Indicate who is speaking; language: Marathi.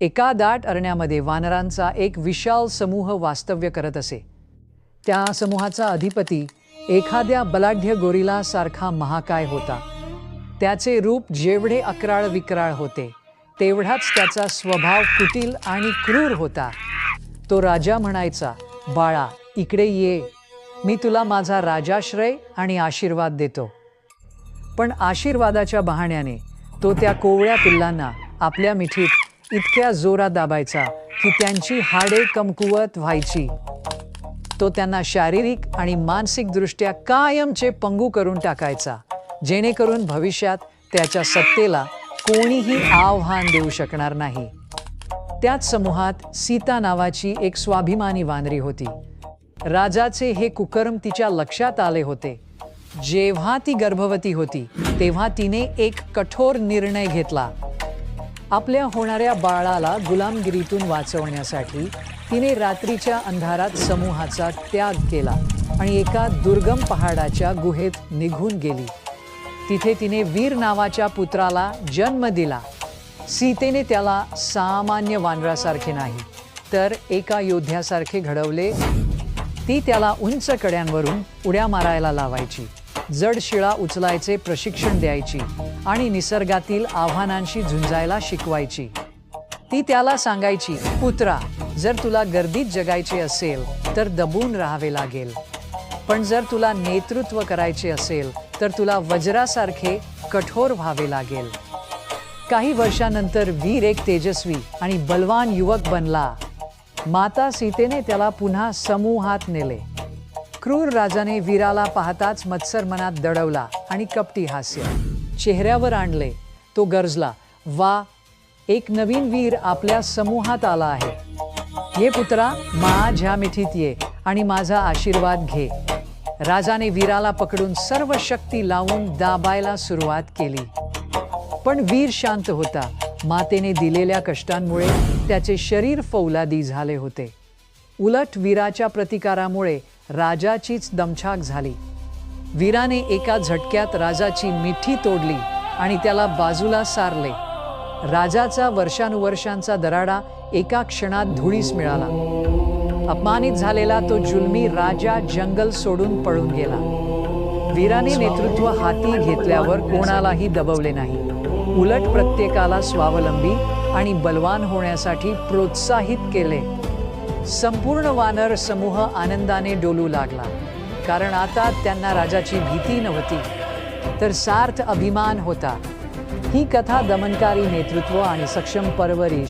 Speaker 1: एका दाट अरण्यामध्ये वानरांचा एक विशाल समूह वास्तव्य करत असे. त्या समूहाचा अधिपती एखाद्या बलाढ्य गोरिला सारखा महाकाय होता. त्याचे रूप जेवढे अक्राळ विक्राळ होते तेवढाच त्याचा स्वभाव कुटील आणि क्रूर होता. तो राजा म्हणायचा, बाळा इकडे ये, मी तुला माझा राजाश्रय आणि आशीर्वाद देतो. पण आशीर्वादाच्या बहाण्याने तो त्या कोवळ्या पिल्लांना आपल्या मिठीत इतक्या जोरात दाबायचा की त्यांची हाडे कमकुवत व्हायची. तो त्यांना शारीरिक आणि मानसिकदृष्ट्या कायमचे पंगू करून टाकायचा, जेणेकरून भविष्यात त्याच्या सत्तेला कोणीही आव्हान देऊ शकणार नाही. त्याच समूहात सीता नावाची एक स्वाभिमानी वानरी होती. राजाचे हे कुकर्म तिच्या लक्षात आले होते. जेव्हा ती गर्भवती होती तेव्हा तिने एक कठोर निर्णय घेतला. आपल्या होणाऱ्या बाळाला गुलामगिरीतून वाचवण्यासाठी तिने रात्रीच्या अंधारात समूहाचा त्याग केला आणि एका दुर्गम पहाडाच्या गुहेत निघून गेली. तिथे तिने वीर नावाच्या पुत्राला जन्म दिला. सीतेने त्याला सामान्य वानरासारखे नाही तर एका योद्ध्यासारखे घडवले. ती त्याला उंच कड्यांवरून उड्या मारायला लावायची, जड शिळा उचलायचे प्रशिक्षण द्यायची आणि निसर्गातील आव्हानांशी झुंजायला शिकवायची. ती त्याला सांगायची, पुत्रा, जर तुला गर्दीत जगायचे असेल तर दबून राहावे लागेल, पण जर तुला नेतृत्व करायचे असेल तर तुला वज्रासारखे कठोर व्हावे लागेल. काही वर्षानंतर वीर एक तेजस्वी आणि बलवान युवक बनला. माता सीतेने त्याला पुन्हा समूहात नेले. क्रूर राजाने वीराला पाहताच मत्सर मनात दडवला आणि कपटी हास्य चेहऱ्यावर आणले. तो गरजला, वा, एक नवीन वीर आपल्या समूहात आला आहे. ये पुत्रा, माझ्या मिठीत ये आणि माझा आशीर्वाद घे. राजाने वीराला पकडून सर्व शक्ती लावून दाबायला सुरुवात केली. पण वीर शांत होता. मातेने दिलेल्या कष्टांमुळे त्याचे शरीर फौलादी झाले होते. उलट वीराच्या प्रतिकारामुळे राजाचीच दमछाक झाली. वीराने एका झटक्यात राजाची मिठी तोडली आणि त्याला बाजूला सारले. राजाचा वर्षानुवर्षांचा दराडा एका क्षणात धुळीस मिळाला. अपमानित झालेला तो जुलमी राजा जंगल सोडून पळून गेला. वीराने नेतृत्व हाती घेतल्यावर कोणालाही दबवले नाही. उलट प्रत्येकाला स्वावलंबी आणि बलवान होण्यासाठी प्रोत्साहित केले. संपूर्ण वानर समूह आनंदाने डोलू लागला, कारण आता त्यांना राजाची भीती नव्हती तर सार्थ अभिमान होता. ही कथा दमनकारी नेतृत्व आणि सक्षम परवरिश